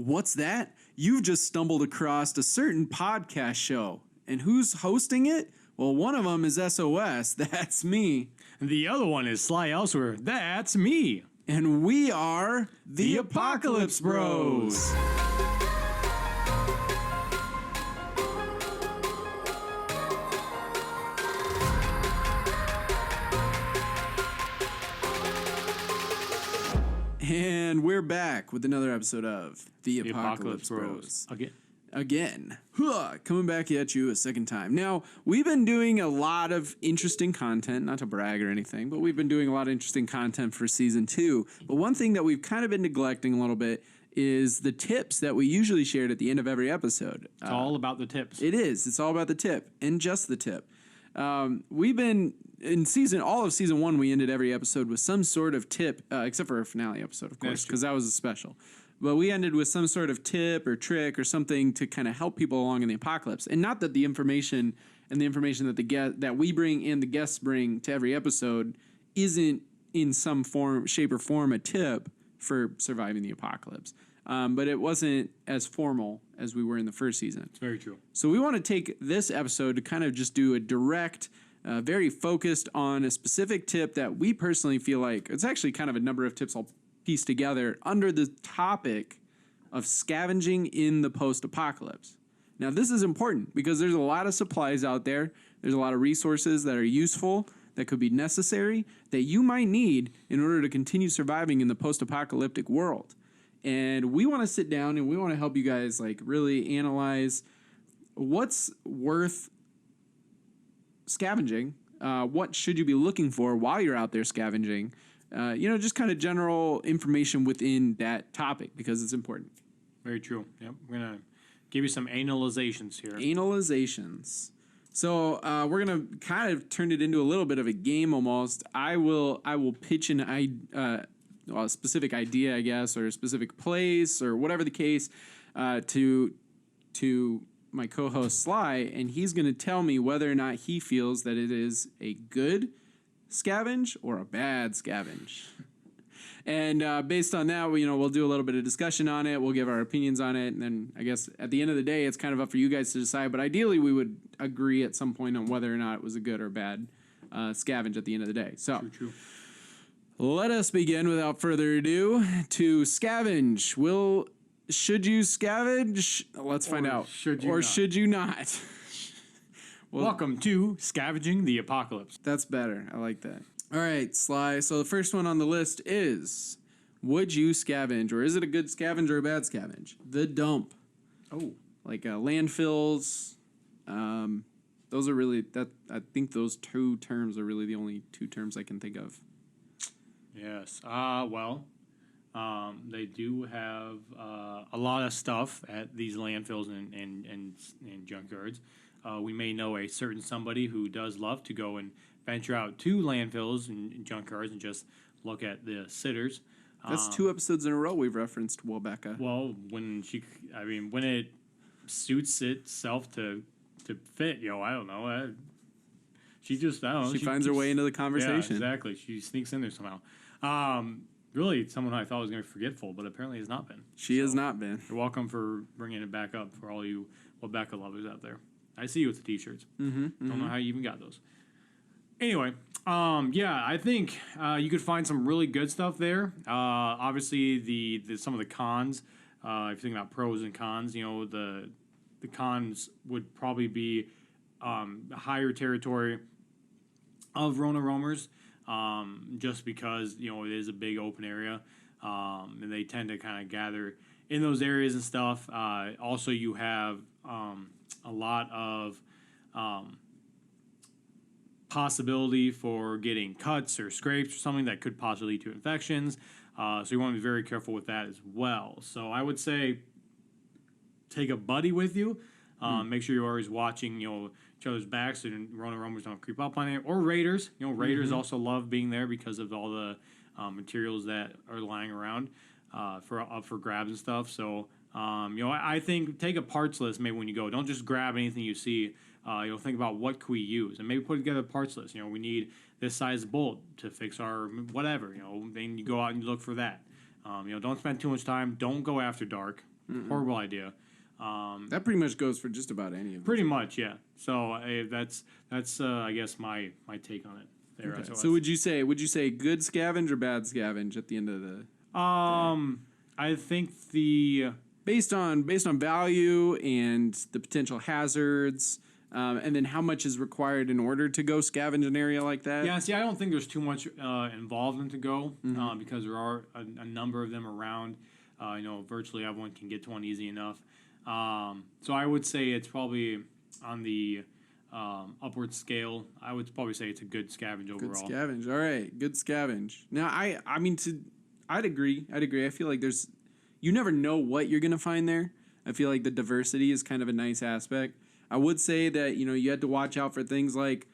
What's that? You've just stumbled across a certain podcast show. And who's hosting it? Well, one of them is SOS. That's me. The other one is Sly Elsewhere. That's me. And we are the Apocalypse Bros. And we're back with another episode of the Apocalypse Bros. Again. Coming back at you a second time. Now, we've been doing a lot of interesting content, not to brag or anything, but we've been doing a lot of interesting content for season 2. But one thing that we've kind of been neglecting a little bit is the tips that we usually shared at the end of every episode. It's all about the tips. It is. It's all about the tip and just the tip. We've been in all of season 1. We ended every episode with some sort of tip, except for our finale episode, of course, because that was a special. But we ended with some sort of tip or trick or something to kind of help people along in the apocalypse. And not that the information that that we bring and the guests bring to every episode isn't in some form, shape, or form a tip for surviving the apocalypse. But it wasn't as formal as we were in the first season. It's very true. So we want to take this episode to kind of just do a direct, very focused on a specific tip that we personally feel like it's actually kind of a number of tips I'll piece together under the topic of scavenging in the post-apocalypse. Now, this is important because there's a lot of supplies out there. There's a lot of resources that are useful, that could be necessary, that you might need in order to continue surviving in the post-apocalyptic world. And we want to sit down and we want to help you guys like really analyze what's worth scavenging. What should you be looking for while you're out there scavenging? Just kind of general information within that topic because it's important. Very true. Yep. We're going to give you some analyzations here. Analyzations. So we're going to kind of turn it into a little bit of a game almost. I will pitch a specific idea, I guess, or a specific place or whatever the case to my co-host Sly, and he's going to tell me whether or not he feels that it is a good scavenge or a bad scavenge. And based on that, we'll do a little bit of discussion on it. We'll give our opinions on it. And then I guess at the end of the day, it's kind of up for you guys to decide. But ideally, we would agree at some point on whether or not it was a good or bad scavenge at the end of the day. So True. Let us begin without further ado to scavenge. Should you scavenge? Let's find out. Should you not? Well, welcome to Scavenging the Apocalypse. That's better. I like that. All right, Sly. So the first one on the list is, would you scavenge, or is it a good scavenge or a bad scavenge? The dump. Oh. Like landfills. Those are really, I think those two terms are really the only two terms I can think of. Yes. They do have a lot of stuff at these landfills and junkyards. We may know a certain somebody who does love to go and venture out to landfills and junkyards and just look at the sitters. That's 2 episodes in a row we've referenced Webecca. Well, when it suits itself to fit, I don't know. She finds her way into the conversation. Yeah, exactly. She sneaks in there somehow. Really, someone I thought was going to be forgetful, but apparently has not been. She has not been. You're welcome for bringing it back up for all you Webecca lovers out there. I see you with the t-shirts. Don't know how you even got those. Anyway, I think you could find some really good stuff there. Obviously, the some of the cons. If you're thinking about pros and cons, the cons would probably be higher territory of Rona roamers, just because it is a big open area, and they tend to kind of gather in those areas and stuff. Also, you have a lot of possibility for getting cuts or scrapes or something that could possibly lead to infections. So you want to be very careful with that as well. So I would say take a buddy with you. Make sure you're always watching, each other's backs so Rona roamers don't creep up on it. Or raiders. Raiders also love being there because of all the materials that are lying around for grabs and stuff. So I think take a parts list maybe when you go. Don't just grab anything you see. Think about what can we use and maybe put together a parts list. We need this size bolt to fix our whatever. Then you go out and you look for that. Don't spend too much time. Don't go after dark. Horrible idea. That pretty much goes for just about any of them. Pretty much, yeah. So that's I guess my take on it. There. Okay. So would you say good scavenge or bad scavenge at the end of the? I think the based on value and the potential hazards, and then how much is required in order to go scavenge an area like that. Yeah, see, I don't think there's too much involved in to go because there are a number of them around. Virtually everyone can get to one easy enough. So I would say it's probably on the upward scale. I would probably say it's a good scavenge overall. Good scavenge. All right, good scavenge. Now, I'd agree. I feel like you never know what you're gonna find there. I feel like the diversity is kind of a nice aspect. I would say that you had to watch out for things like,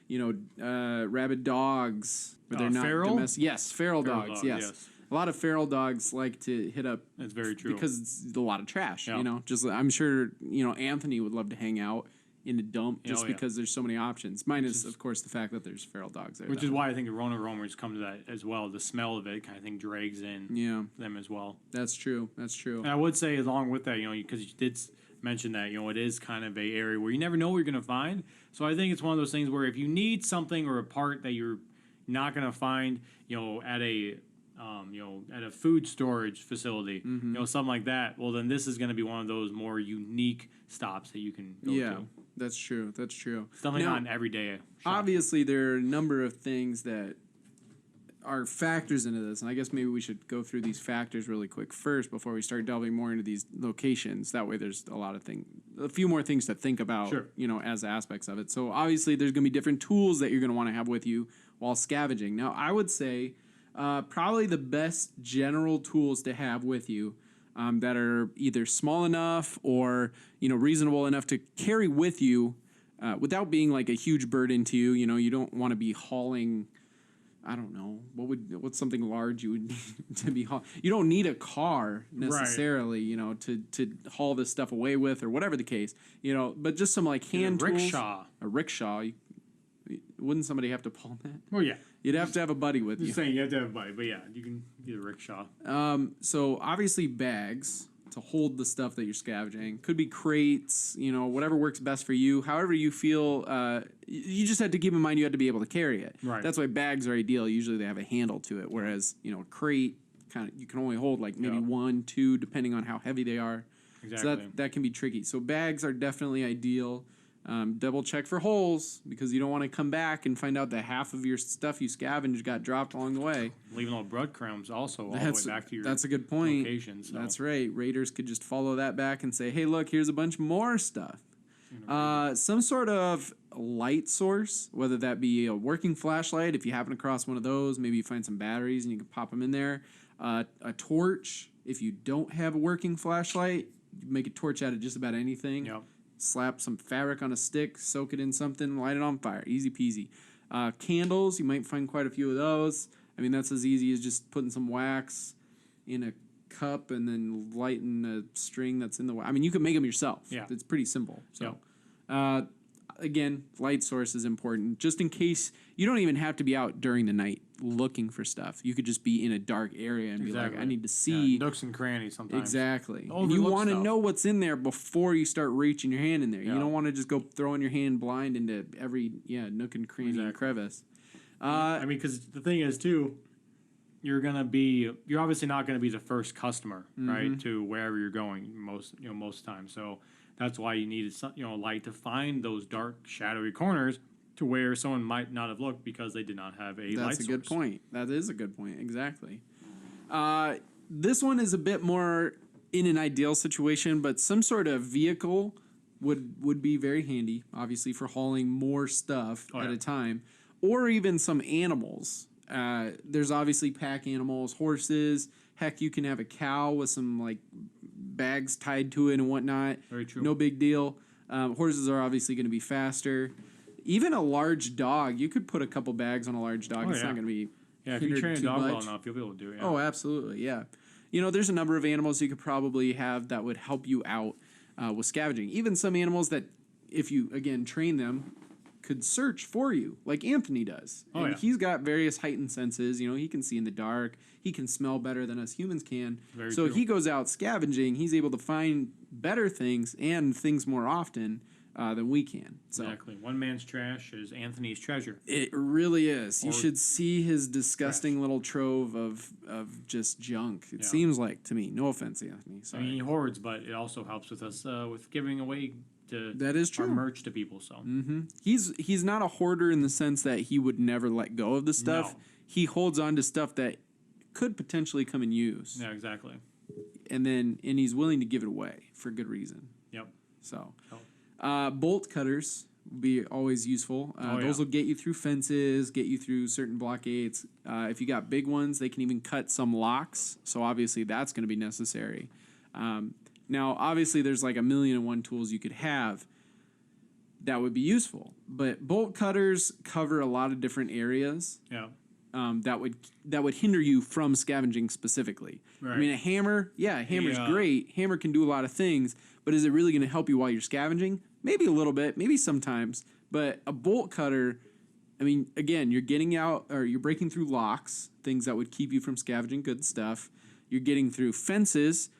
rabid dogs, but they're not feral. Domestic. Yes, feral dogs. Yes. A lot of feral dogs like to hit up. That's very true because it's a lot of trash. Yeah. Just I'm sure Anthony would love to hang out in a dump just because there's so many options. Minus, of course, the fact that there's feral dogs there. Which is why I think the Rona roamers come to that as well. The smell of it kind of thing drags in them as well. That's true. And I would say along with that, because you did mention that, it is kind of a area where you never know what you're going to find. So I think it's one of those things where if you need something or a part that you're not going to find, at a at a food storage facility, something like that, well, then this is going to be one of those more unique stops that you can go to. Yeah, that's true. Something not an everyday shop. Obviously, there are a number of things that are factors into this, and I guess maybe we should go through these factors really quick first before we start delving more into these locations. That way, there's a few more things to think about, sure. As aspects of it. So obviously, there's going to be different tools that you're going to want to have with you while scavenging. Now, I would say probably the best general tools to have with you that are either small enough or reasonable enough to carry with you without being like a huge burden to you. You don't want to be hauling. I don't know what's something large you would need to be haul. You don't need a car necessarily, right. To haul this stuff away with or whatever the case, But just some like hand tools. A rickshaw. Wouldn't somebody have to pull that? Well, yeah. You'd have to have a buddy with you. Just saying you have to have a buddy, but yeah, you can get a rickshaw. So obviously bags to hold the stuff that you're scavenging. Could be crates, whatever works best for you. However you feel, you just have to keep in mind you have to be able to carry it. Right. That's why bags are ideal. Usually they have a handle to it, whereas, a crate, you can only hold like maybe 1, 2, depending on how heavy they are. Exactly. So that can be tricky. So bags are definitely ideal. Double check for holes because you don't want to come back and find out that half of your stuff you scavenged got dropped along the way. Leaving all breadcrums also all the way back to your That's a good point. location. So. That's right. Raiders could just follow that back and say, hey, look, here's a bunch more stuff. Some sort of light source, whether that be a working flashlight, if you happen across one of those, maybe you find some batteries and you can pop them in there. A torch, if you don't have a working flashlight, you can make a torch out of just about anything. Yep. Slap some fabric on a stick, soak it in something, light it on fire. Easy peasy. Candles, you might find quite a few of those. I mean, that's as easy as just putting some wax in a cup and then lighting a string that's in the wax. I mean, you can make them yourself. Yeah. It's pretty simple. So, again, light source is important. Just in case, you don't even have to be out during the night looking for stuff. You could just be in a dark area and be like, I need to see. Nooks and crannies sometimes. Exactly. And you want to know what's in there before you start reaching your hand in there. Yeah. You don't want to just go throwing your hand blind into every nook and cranny and crevice. Because the thing is, too, you're obviously not going to be the first customer, right, to wherever you're going most times. So that's why you needed light to find those dark, shadowy corners to where someone might not have looked because they did not have a light source. That's a good point. That is a good point. Exactly. This one is a bit more in an ideal situation, but some sort of vehicle would be very handy, obviously, for hauling more stuff at a time, or even some animals. There's obviously pack animals, horses. Heck, you can have a cow with some like bags tied to it and whatnot. Very true. No big deal. Horses are obviously going to be faster. Even a large dog, you could put a couple bags on a large dog. It's not going to be if you train a dog well enough, you'll be able to do it. Yeah. Oh, absolutely, yeah. There's a number of animals you could probably have that would help you out with scavenging. Even some animals that, if you, again, train them, could search for you like Anthony does. Oh, And yeah. he's got various heightened senses. You know, he can see in the dark. He can smell better than us humans can. Very so true. he goes out scavenging. He's able to find better things and things more often than we can. So Exactly. One man's trash is Anthony's treasure. it really is. You Or should see his disgusting little trove of just junk. It Yeah. seems like to me. No offense, Anthony. I Sorry. mean, he hoards, but it also helps with us with giving away That is our true. merch to people. So He's not a hoarder in the sense that he would never let go of the stuff. No. He holds on to stuff that could potentially come in use, yeah, exactly. and he's willing to give it away for good reason. Yep. So, Oh. bolt cutters will be always useful. Those will get you through fences, get you through certain blockades. If you got big ones, they can even cut some locks. So obviously that's going to be necessary. Now, obviously, there's like 1,000,001 tools you could have that would be useful, but bolt cutters cover a lot of different areas. Yeah. That would hinder you from scavenging specifically. Right. I mean, a hammer's Yeah. great. Hammer can do a lot of things, but is it really going to help you while you're scavenging? Maybe a little bit, maybe sometimes. But a bolt cutter, I mean, again, you're getting out or you're breaking through locks, things that would keep you from scavenging good stuff. You're getting through fences,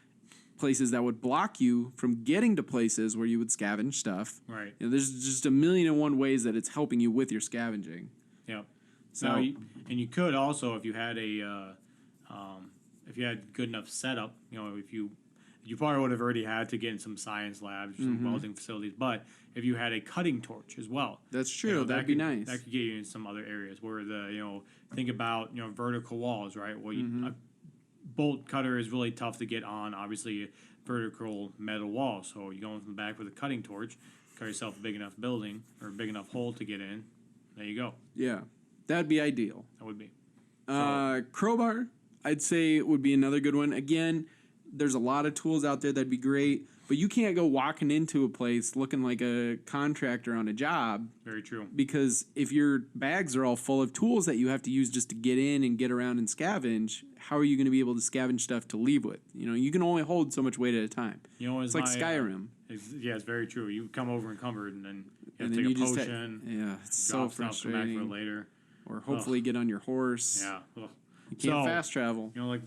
places that would block you from getting to places where you would scavenge stuff. Right. You know, there's just 1,000,001 ways that it's helping you with your scavenging. Yep. So Now, you could also, if you had if you had good enough setup, you know, if you probably would have already had to get in some science labs, some welding facilities, but if you had a cutting torch as well, that's true. you know, That'd that be could, nice. That could get you in some other areas where think about vertical walls, right? Well, a bolt cutter is really tough to get on, obviously, a vertical metal wall. So you go in from the back with a cutting torch, cut yourself a big enough building or a big enough hole to get in. There you go. Yeah, that'd be ideal. That would be. Crowbar, I'd say would be another good one. Again, there's a lot of tools out there that'd be great, but you can't go walking into a place looking like a contractor on a job, Very true. because if your bags are all full of tools that you have to use just to get in and get around and scavenge, how are you going to be able to scavenge stuff to leave with? You know, you can only hold so much weight at a time. You know, It's like Skyrim. It's very true. You come over encumbered, and then you have And to then take you a just potion, yeah, it's so drop stuff, come back for it frustrating. later. Or hopefully get on your horse. Yeah. Ugh. You can't So, fast travel. You know, like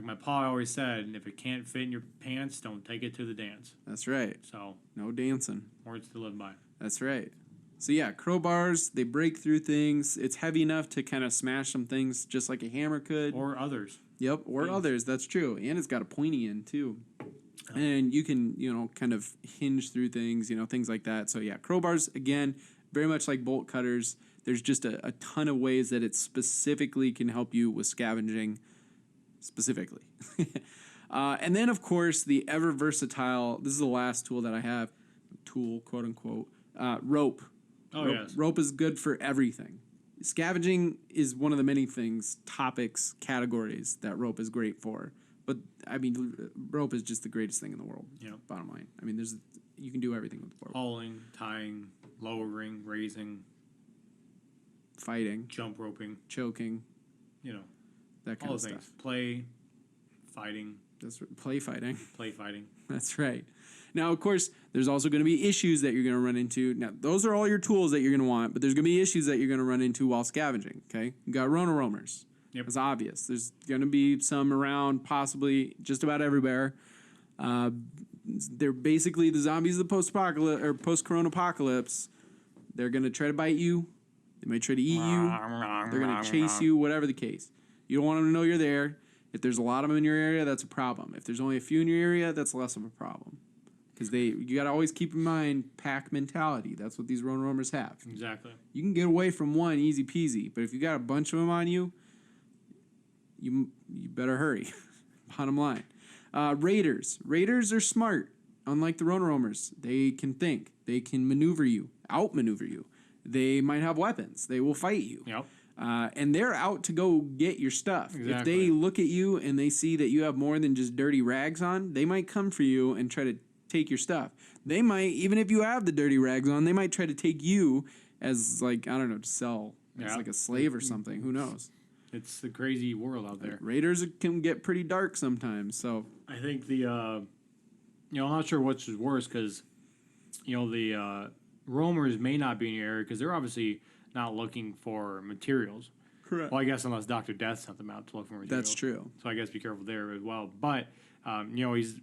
my pa always said, if it can't fit in your pants, don't take it to the dance. That's right. So, No dancing. words to live by. That's right. So yeah, crowbars, they break through things. It's heavy enough to kind of smash some things just like a hammer could. Or others. Yep, or things. others. That's true. And it's got a pointy end too. And you can, kind of hinge through things, things like that. So yeah, crowbars, again, very much like bolt cutters. There's just a ton of ways that it specifically can help you with scavenging, specifically. And then, of course, the ever versatile, this is the last tool that I have, tool, quote unquote, rope. Oh, rope, yes. Rope is good for everything. Scavenging is one of the many things, topics, categories that rope is great for. But, I mean, rope is just the greatest thing in the world, Yep. bottom line. I mean, you can do everything with rope. Hauling, tying, lowering, raising, Fighting, jump roping, choking, that kind all of the stuff. things. Play, fighting, Play fighting. play fighting. That's right. Now, of course, there's also going to be issues that you're going to run into. Now, those are all your tools that you're going to want, but there's going to be issues that you're going to run into while scavenging, okay? You got roamers. Yep. It's obvious. There's going to be some around possibly just about everywhere. They're basically the zombies of the post-apocalypse or post-coronapocalypse. They're going to try to bite you. They might try to eat you. They're going to chase you, whatever the case. You don't want them to know you're there. If there's a lot of them in your area, that's a problem. If there's only a few in your area, that's less of a problem. Because you got to always keep in mind pack mentality. That's what these roamers have. Exactly. You can get away from one easy peasy, but if you got a bunch of them on you, you better hurry. Bottom line. Raiders. Raiders are smart. Unlike the roamers, they can think. They can maneuver you, outmaneuver you. They might have weapons. They will fight you. Yep. And they're out to go get your stuff. Exactly. If they look at you and they see that you have more than just dirty rags on, they might come for you and try to take your stuff. They might, even if you have the dirty rags on, they might try to take you as, like, I don't know, to sell as like a slave or something. Who knows? It's the crazy world out there. Raiders can get pretty dark sometimes. So I think I'm not sure which is worse because, the roamers may not be in your area because they're obviously not looking for materials. Correct. Well, I guess unless Dr. Death sent them out to look for materials. That's true. So I guess be careful there as well. But, he's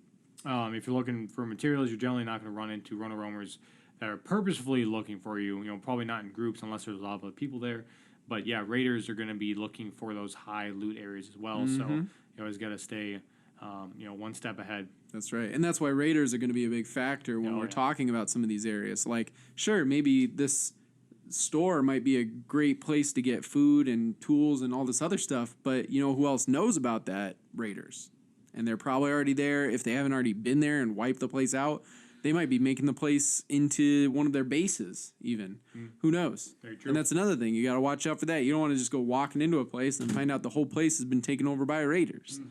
if you're looking for materials, you're generally not going to run into roamers that are purposefully looking for you. Probably not in groups unless there's a lot of other people there. But yeah, raiders are going to be looking for those high loot areas as well. So you always got to stay, one step ahead. That's right. And that's why raiders are going to be a big factor when we're talking about some of these areas. Like, sure, maybe this store might be a great place to get food and tools and all this other stuff, but who else knows about that? Raiders. And they're probably already there. If they haven't already been there and wiped the place out, they might be making the place into one of their bases even. Who knows? Very true. And that's another thing. You got to watch out for that. You don't want to just go walking into a place and find out the whole place has been taken over by raiders.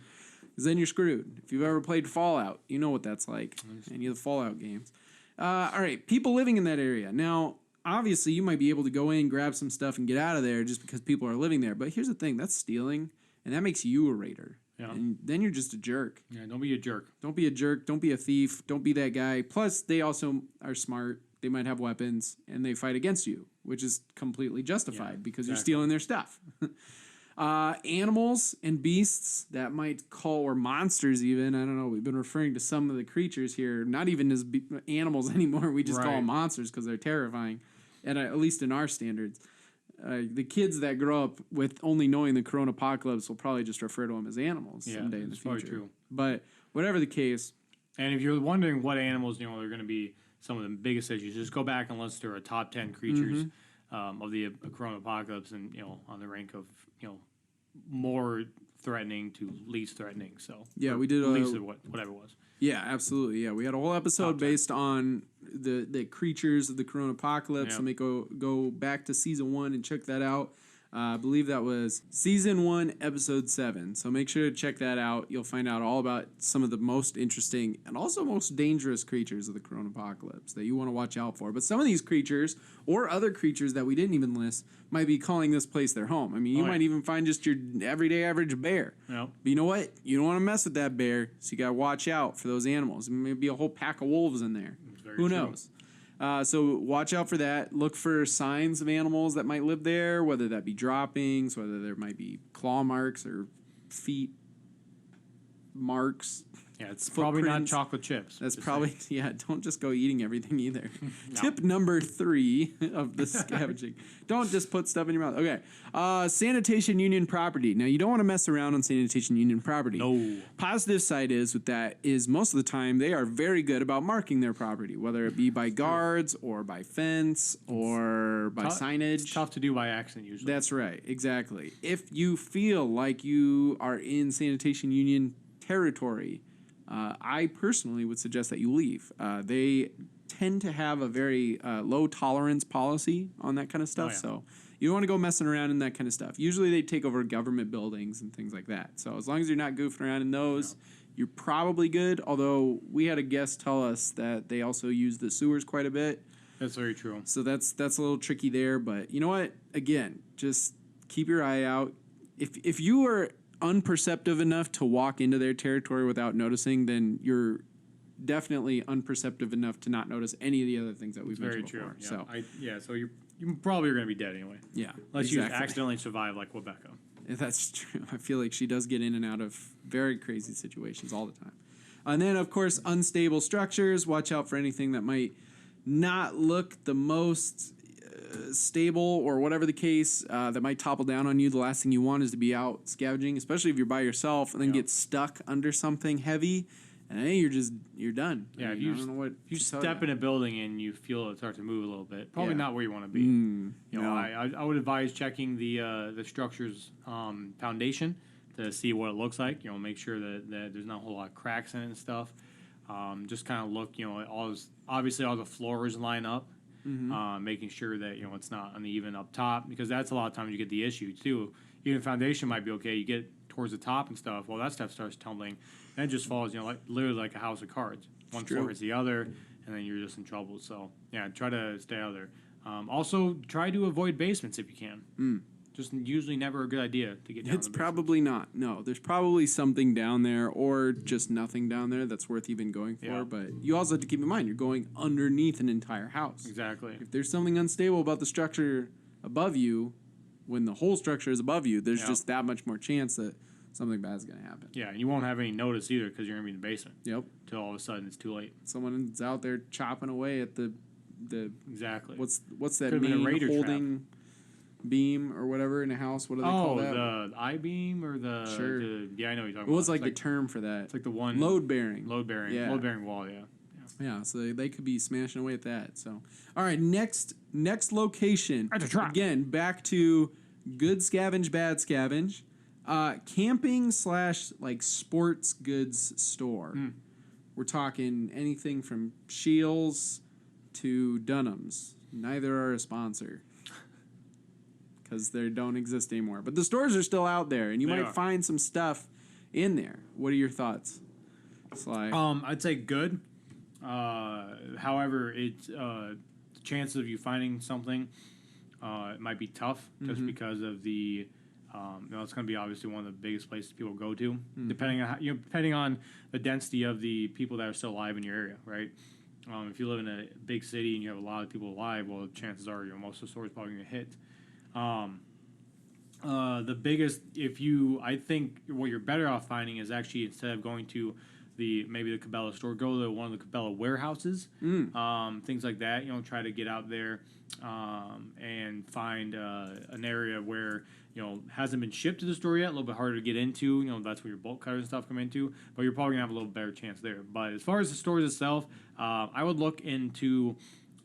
Because then you're screwed. If you've ever played Fallout, you know what that's like. Any of the Fallout games. All right, people living in that area. Now, obviously, you might be able to go in, grab some stuff, and get out of there just because people are living there. But here's the thing. That's stealing, and that makes you a raider. Yeah. And then you're just a jerk. Yeah, don't be a jerk. Don't be a jerk. Don't be a thief. Don't be that guy. Plus, they also are smart. They might have weapons, and they fight against you, which is completely justified because you're stealing their stuff. Animals and beasts that might call, or monsters even. I don't know. We've been referring to some of the creatures here, not even as animals anymore. We just call them monsters because they're terrifying, and at least in our standards. The kids that grow up with only knowing the Coronapocalypse will probably just refer to them as animals someday in the future. True. But whatever the case. And if you're wondering what animals, are going to be some of the biggest issues, just go back and listen to our top 10 creatures of the Coronapocalypse and, on the rank of, more threatening to least threatening. So yeah, we did least of whatever it was. Yeah, absolutely. Yeah, we had a whole episode based on the creatures of the Coronapocalypse. Let me go back to season 1 and check that out. I believe that was season 1, episode 7. So make sure to check that out. You'll find out all about some of the most interesting and also most dangerous creatures of the Coronapocalypse that you want to watch out for. But some of these creatures or other creatures that we didn't even list might be calling this place their home. I mean, you might even find just your everyday average bear. Yep. But you know what? You don't want to mess with that bear, so you got to watch out for those animals. Maybe a whole pack of wolves in there. Who knows? So watch out for that. Look for signs of animals that might live there, whether that be droppings, whether there might be claw marks or feet marks. Yeah, it's probably not chocolate chips. That's probably, don't just go eating everything either. Tip number 3 of the scavenging. Don't just put stuff in your mouth. Okay. Sanitation union property. Now, you don't want to mess around on sanitation union property. No. Positive side is with that is most of the time they are very good about marking their property, whether it be by guards or by fence or by signage. It's tough to do by accident usually. That's right. Exactly. If you feel like you are in sanitation union territory, I personally would suggest that you leave. They tend to have a very low tolerance policy on that kind of stuff. So you don't want to go messing around in that kind of stuff. Usually they take over government buildings and things like that. So as long as you're not goofing around in those, you're probably good. Although we had a guest tell us that they also use the sewers quite a bit. That's very true. So that's a little tricky there. But you know what? Again, just keep your eye out. If you are unperceptive enough to walk into their territory without noticing, then you're definitely unperceptive enough to not notice any of the other things that we've mentioned before. Very true. So you probably are going to be dead anyway. Yeah, unless you accidentally survive like Rebecca. That's true. I feel like she does get in and out of very crazy situations all the time. And then, of course, unstable structures. Watch out for anything that might not look the most stable or whatever the case, that might topple down on you. The last thing you want is to be out scavenging, especially if you're by yourself and then get stuck under something heavy, and then you're done. Yeah, if you step in a building and you feel it start to move a little bit, probably not where you want to be. I would advise checking the structure's foundation to see what it looks like. Make sure that there's not a whole lot of cracks in it and stuff. Just kind of look. Obviously all the floors line up. Making sure that it's not uneven up top, because that's a lot of times you get the issue too. Even foundation might be okay. You get towards the top and stuff. Well, that stuff starts tumbling, and it just falls. Literally like a house of cards. One floor hits the other, and then you're just in trouble. So try to stay out of there. Also, try to avoid basements if you can. Just usually never a good idea to get down. It's probably not. No, there's probably something down there or just nothing down there that's worth even going for. Yeah. But you also have to keep in mind, you're going underneath an entire house. Exactly. If there's something unstable about the structure above you, when the whole structure is above you, there's just that much more chance that something bad is going to happen. Yeah, and you won't have any notice either because you're going to be in the basement. Yep. Until all of a sudden it's too late. Someone's out there chopping away at the Exactly. what's that Could've been a main raider holding beam or whatever in a house? What do they call that? The I-beam or the... Sure. Yeah, I know what you're talking about. What was like the term for that? It's like the one... Load bearing. Load bearing. Yeah. Load bearing wall, yeah. Yeah, so they could be smashing away at that. So, all right, next location. At the truck. Again, back to good scavenge, bad scavenge. Camping / like sports goods store. We're talking anything from Shields to Dunham's. Neither are a sponsor because they don't exist anymore. But the stores are still out there, and you might find some stuff in there. What are your thoughts, Sly? I'd say good. However, the chances of you finding something it might be tough just because of the it's going to be obviously one of the biggest places people go to, depending on depending on the density of the people that are still alive in your area, right? If you live in a big city and you have a lot of people alive, well, chances are most of the stores probably going to hit. The biggest, I think what you're better off finding is actually instead of going to maybe the Cabela store, go to one of the Cabela warehouses, things like that. Try to get out there and find an area where hasn't been shipped to the store yet. A little bit harder to get into. That's where your bulk cutters and stuff come into. But you're probably gonna have a little better chance there. But as far as the stores itself, I would look into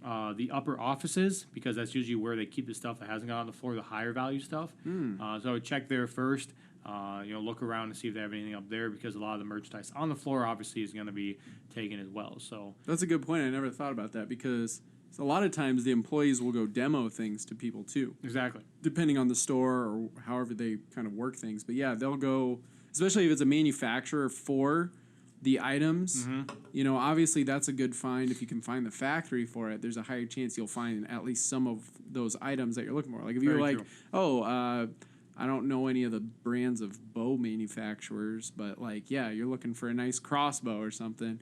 the upper offices because that's usually where they keep the stuff that hasn't got on the floor, the higher value stuff. So I would check there first. Look around and see if they have anything up there because a lot of the merchandise on the floor obviously is going to be taken as well. So that's a good point. I never thought about that because a lot of times the employees will go demo things to people too. Exactly. Depending on the store or however they kind of work things. But yeah, they'll go, especially if it's a manufacturer for the items. Obviously that's a good find. If you can find the factory for it, there's a higher chance you'll find at least some of those items that you're looking for. Like if you're like, I don't know any of the brands of bow manufacturers, but you're looking for a nice crossbow or something,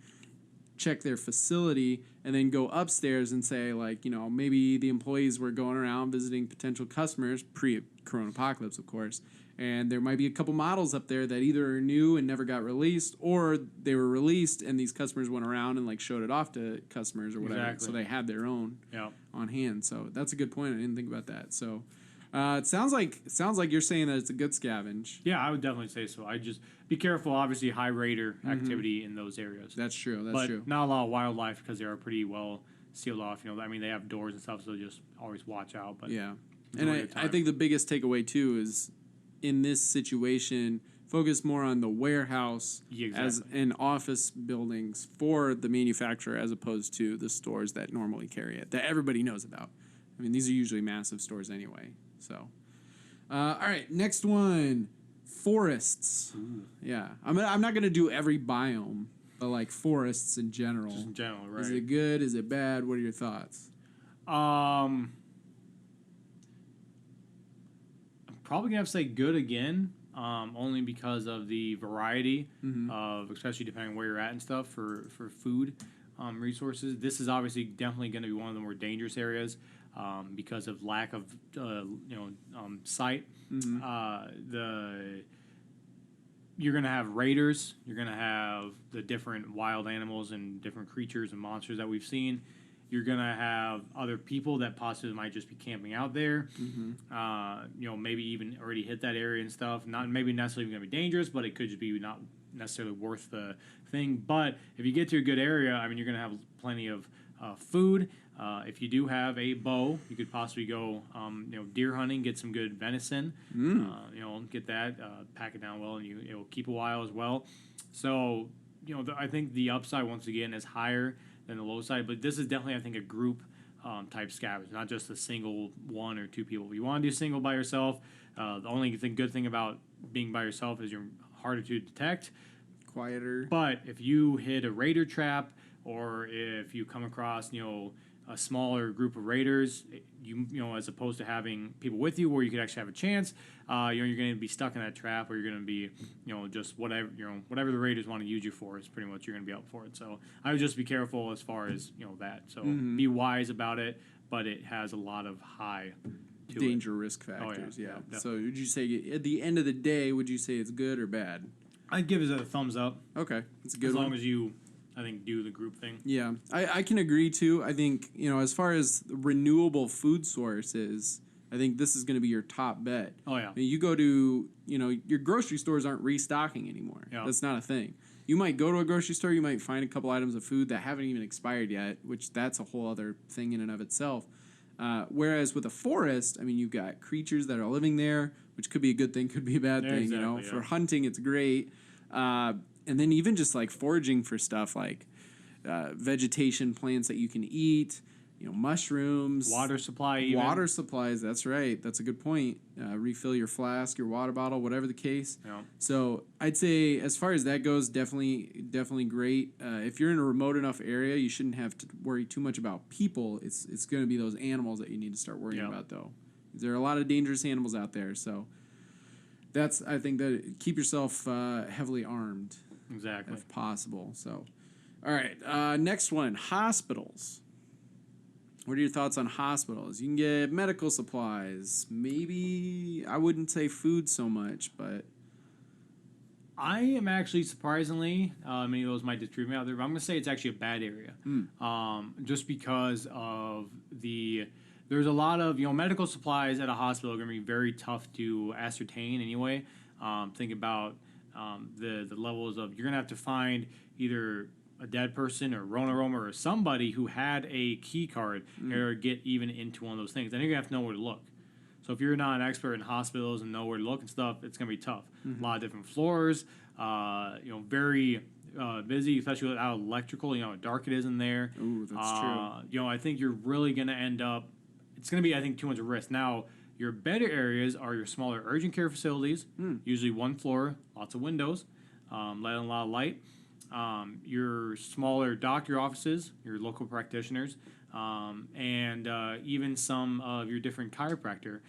check their facility and then go upstairs and say maybe the employees were going around visiting potential customers pre-Coronapocalypse, of course, and there might be a couple models up there that either are new and never got released or they were released and these customers went around and showed it off to customers or whatever. So they had their own on hand. So that's a good point. I didn't think about that. So it sounds like you're saying that it's a good scavenge. Yeah, I would definitely say so. I just be careful. Obviously, high raider activity in those areas. That's true. But not a lot of wildlife because they are pretty well sealed off. They have doors and stuff, so just always watch out. But yeah, and I think the biggest takeaway too is in this situation, focus more on the warehouse as in office buildings for the manufacturer as opposed to the stores that normally carry it that everybody knows about. I mean, these are usually massive stores anyway. So, all right, next one, forests. Ooh. Yeah, I'm not gonna do every biome, but forests in general. Just in general, right? Is it good? Is it bad? What are your thoughts? I'm probably gonna have to say good again, only because of the variety of, especially depending on where you're at and stuff for food resources. This is obviously definitely going to be one of the more dangerous areas. Because of lack of sight. You're going to have raiders. You're going to have the different wild animals and different creatures and monsters that we've seen. You're going to have other people that possibly might just be camping out there. Maybe even already hit that area and stuff. Not maybe necessarily going to be dangerous, but it could just be not necessarily worth the thing. But if you get to a good area, you're going to have plenty of food. If you do have a bow, you could possibly go, deer hunting, get some good venison. Get that, pack it down well, and it'll keep a while as well. So, I think the upside once again is higher than the low side. But this is definitely, I think, a group type scavenge, not just a single one or two people. If you want to do single by yourself, the only good thing about being by yourself is you're harder to detect, quieter. But if you hit a raider trap, or if you come across, a smaller group of raiders, you know, as opposed to having people with you where you could actually have a chance, you know, you're going to be stuck in that trap, or you're going to be, you know, just whatever, you know, whatever the raiders want to use you for is pretty much you're going to be up for it. So I would just be careful as far as, you know, that. So be wise about it, but it has a lot of high to danger risk factors. So would you say at the end of the day, would you say it's good or bad? I'd give it a thumbs up. Okay, it's a good as one. long as you, I think, do the group thing. Yeah, I can agree too. I think, you know, as far as renewable food sources, I think this is going to be your top bet. Oh, yeah. I mean, you go to, you know, your grocery stores aren't restocking anymore. Yeah. That's not a thing. You might go to a grocery store, you might find a couple items of food that haven't even expired yet, which that's a whole other thing in and of itself. Whereas with a forest, I mean, you've got creatures that are living there, which could be a good thing, could be a bad thing. Exactly, you know, yeah. for hunting, it's great. And then even just like foraging for stuff like vegetation, plants that you can eat, you know, mushrooms, Water supply, even. water supplies. That's right. That's a good point. Refill your flask, your water bottle, whatever the case. Yeah. So I'd say as far as that goes, definitely great. If you're in a remote enough area, you shouldn't have to worry too much about people. It's going to be those animals that you need to start worrying about, though. There are a lot of dangerous animals out there. So that's, I think, that keep yourself heavily armed. Exactly. If possible. So, all right. Next one, hospitals. What are your thoughts on hospitals? You can get medical supplies. Maybe, I wouldn't say food so much, but... I am actually surprisingly, many of those might disprove me out there, but I'm going to say it's actually a bad area. Just because of there's a lot of, you know, medical supplies at a hospital are going to be very tough to ascertain anyway. Think about the levels of, you're going to have to find either a dead person or Rona Roma or somebody who had a key card or get even into one of those things. Then you're going to have to know where to look. So if you're not an expert in hospitals and know where to look and stuff, it's going to be tough. A lot of different floors, you know, very busy, especially with how electrical, you know, how dark it is in there. Ooh, that's true. You know, I think you're really going to end up, it's going to be, I think, too much risk. Now, your better areas are your smaller urgent care facilities, usually one floor, lots of windows, letting a lot of light. Your smaller doctor offices, your local practitioners, and even some of your different chiropractor.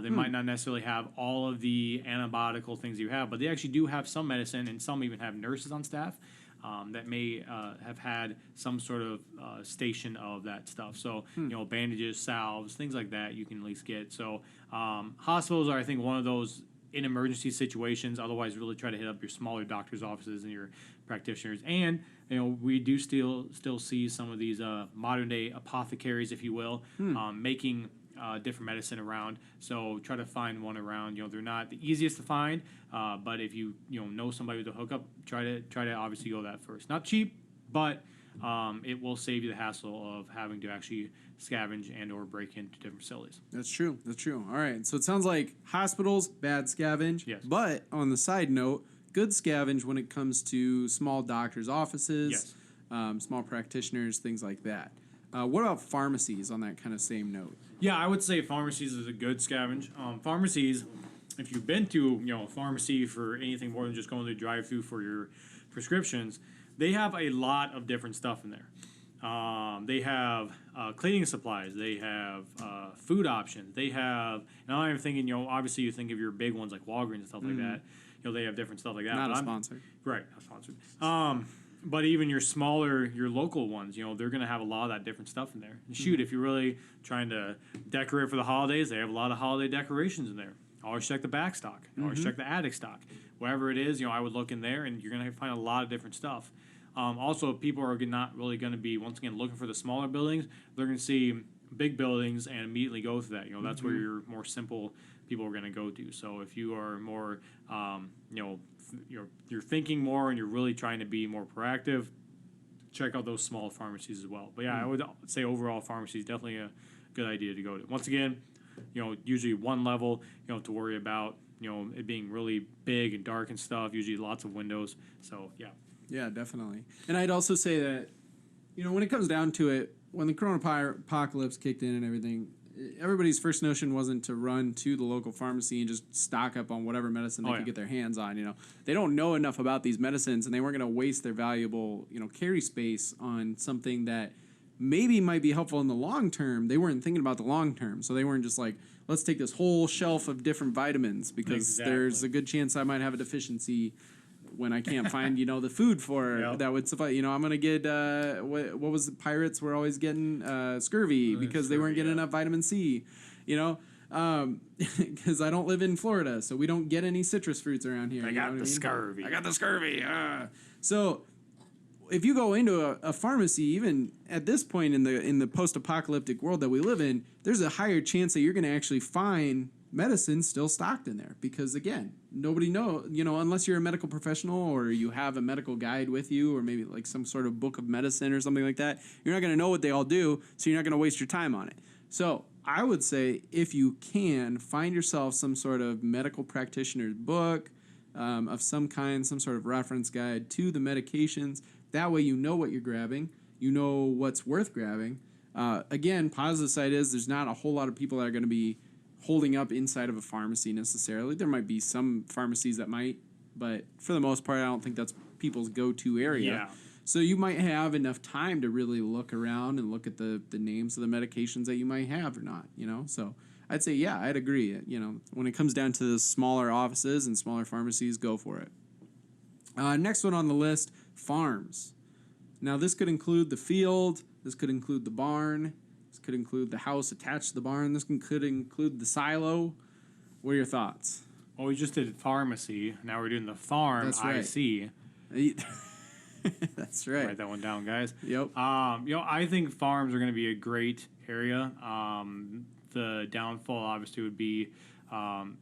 They might not necessarily have all of the antibiotical things you have, but they actually do have some medicine, and some even have nurses on staff that may have had some sort of station of that stuff. So, you know, bandages, salves, things like that you can at least get. So hospitals are, I think, one of those in emergency situations. Otherwise, really try to hit up your smaller doctor's offices and your practitioners. And, you know, we do still see some of these modern day apothecaries, if you will, making different medicine around. So try to find one around. You know, they're not the easiest to find, but if you know somebody with a hookup, try to obviously go that first. Not cheap, but it will save you the hassle of having to actually scavenge and or break into different facilities. That's true. All right. So it sounds like hospitals, bad scavenge. Yes. But on the side note, good scavenge when it comes to small doctors' offices, small practitioners, things like that. What about pharmacies on that kind of same note? Yeah, I would say pharmacies is a good scavenge. Pharmacies, if you've been to a pharmacy for anything more than just going to the drive-through for your prescriptions, they have a lot of different stuff in there. They have cleaning supplies. They have food options. They have, and I'm thinking, obviously you think of your big ones like Walgreens and stuff like that. They have different stuff like that. Not a sponsor. Right, not sponsored. But even your smaller, your local ones, they're going to have a lot of that different stuff in there. And shoot, if you're really trying to decorate for the holidays, they have a lot of holiday decorations in there. Always check the back stock. Always check the attic stock. Whatever it is, I would look in there, and you're going to find a lot of different stuff. Also, people are not really going to be, once again, looking for the smaller buildings. They're going to see big buildings and immediately go to that. That's where your more simple people are going to go to. So if you are more, you're thinking more and you're really trying to be more proactive, check out those small pharmacies as well. But yeah, I would say overall pharmacy is definitely a good idea to go to. Once again, usually one level, to worry about, it being really big and dark and stuff, usually lots of windows. So yeah. Yeah, definitely. And I'd also say that, when it comes down to it, when the Coronapocalypse kicked in and everything, everybody's first notion wasn't to run to the local pharmacy and just stock up on whatever medicine they could get their hands on. They don't know enough about these medicines, and they weren't going to waste their valuable, carry space on something that maybe might be helpful in the long term, they weren't thinking about the long term. So they weren't just like, let's take this whole shelf of different vitamins because there's a good chance I might have a deficiency when I can't find, the food for that would suffice. I'm going to get, what was the pirates were always getting? Scurvy because they weren't getting enough vitamin C, because I don't live in Florida, so we don't get any citrus fruits around here. I got the scurvy. I got the scurvy. So if you go into a pharmacy, even at this point in the post-apocalyptic world that we live in, there's a higher chance that you're going to actually find medicine still stocked in there because, again, nobody unless you're a medical professional or you have a medical guide with you or maybe like some sort of book of medicine or something like that, you're not going to know what they all do, so you're not going to waste your time on it. So I would say if you can, find yourself some sort of medical practitioner's book of some kind, some sort of reference guide to the medications. That way you know what you're grabbing. You know what's worth grabbing. Again, positive side is there's not a whole lot of people that are going to be holding up inside of a pharmacy necessarily. There might be some pharmacies that might, but for the most part, I don't think that's people's go-to area. Yeah. So you might have enough time to really look around and look at the names of the medications that you might have or not, So I'd say, yeah, I'd agree. When it comes down to the smaller offices and smaller pharmacies, go for it. Next one on the list, farms. Now, this could include the field. This could include the barn. This could include the house attached to the barn. This could include the silo. What are your thoughts? Well, we just did pharmacy. Now we're doing the farm. That's right. IC. That's right. Write that one down, guys. Yep. I think farms are going to be a great area. The downfall obviously would be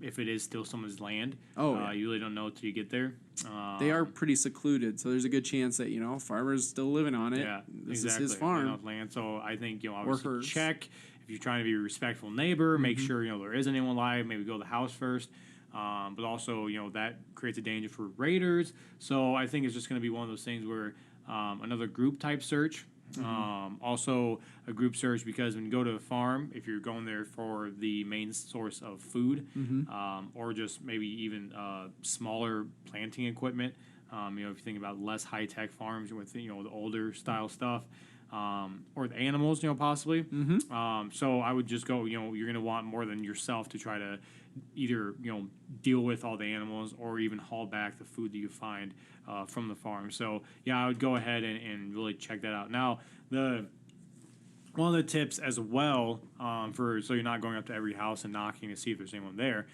if it is still someone's land. You really don't know until you get there. They are pretty secluded, so there's a good chance that farmers still living on it. Yeah, this exactly. is his farm. Enough land. So I think obviously check if you're trying to be a respectful neighbor. Make sure there isn't anyone alive. Maybe go to the house first. But also, that creates a danger for raiders. So I think it's just going to be one of those things where another group type search. Also a group search because when you go to a farm, if you're going there for the main source of food, or just maybe even smaller planting equipment, if you think about less high tech farms with the older style stuff, or the animals, possibly. So I would just go. You're going to want more than yourself to try to either deal with all the animals or even haul back the food that you find from the farm. So yeah, I would go ahead and really check that out. Now one of the tips as well so you're not going up to every house and knocking to see if there's anyone there,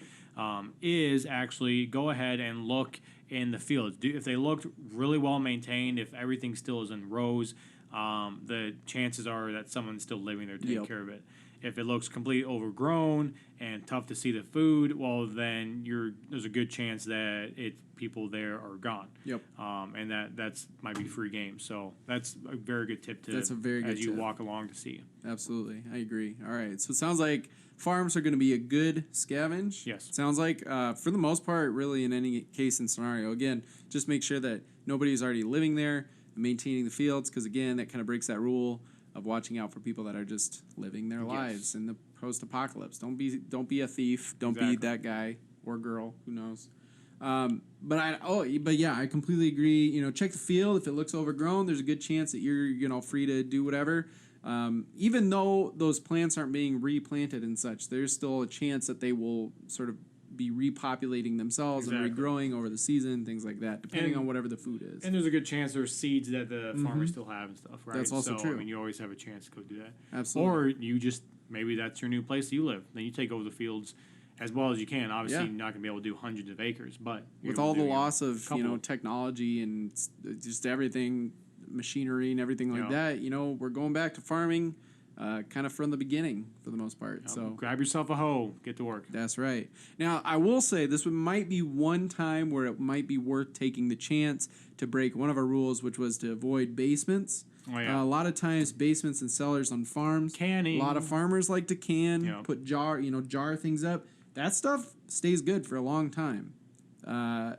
is actually go ahead and look in the fields. If they looked really well maintained, if everything still is in rows, the chances are that someone's still living there taking care of it. If it looks completely overgrown and tough to see the food, well, then there's a good chance that people there are gone. And that's might be free game. So that's a very good tip as you walk along to see. Absolutely, I agree. All right, so it sounds like farms are going to be a good scavenge. Yes. It sounds like for the most part, really in any case and scenario, again, just make sure that nobody's already living there and maintaining the fields, because again, that kind of breaks that rule of watching out for people that are just living their lives in the post-apocalypse. Don't be a thief. Don't be that guy or girl. Who knows? But yeah, I completely agree. Check the field. If it looks overgrown, there's a good chance that you're free to do whatever. Even though those plants aren't being replanted and such, there's still a chance that they will sort of be repopulating themselves and regrowing over the season, things like that, depending on whatever the food is. And there's a good chance there's seeds that the farmers still have and stuff, right? That's also true. You always have a chance to go do that. Absolutely. Or you just, maybe that's your new place you live. Then you take over the fields as well as you can. Obviously, you're not going to be able to do hundreds of acres, but with all the loss of technology and just everything, machinery and everything like that, we're going back to farming. Kind of from the beginning for the most part. So grab yourself a hoe, get to work. That's right. Now, I will say this might be one time where it might be worth taking the chance to break one of our rules, which was to avoid basements. A lot of times, basements and cellars on farms. Canning. A lot of farmers like to can, put jar things up. That stuff stays good for a long time.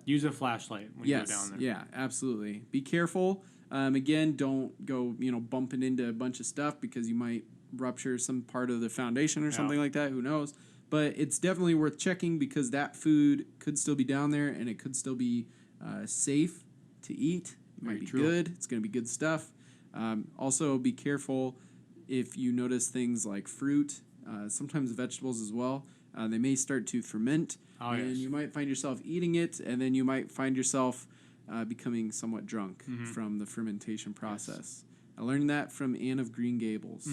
Use a flashlight when you go down there. Yeah, absolutely. Be careful. Again, don't go, bumping into a bunch of stuff because you might rupture some part of the foundation or something like that. Who knows? But it's definitely worth checking because that food could still be down there and it could still be safe to eat. It might be good. It's going to be good stuff. Also, be careful if you notice things like fruit, sometimes vegetables as well, they may start to ferment, and you might find yourself eating it, and then you might find yourself becoming somewhat drunk from the fermentation process. I learned that from Anne of Green Gables.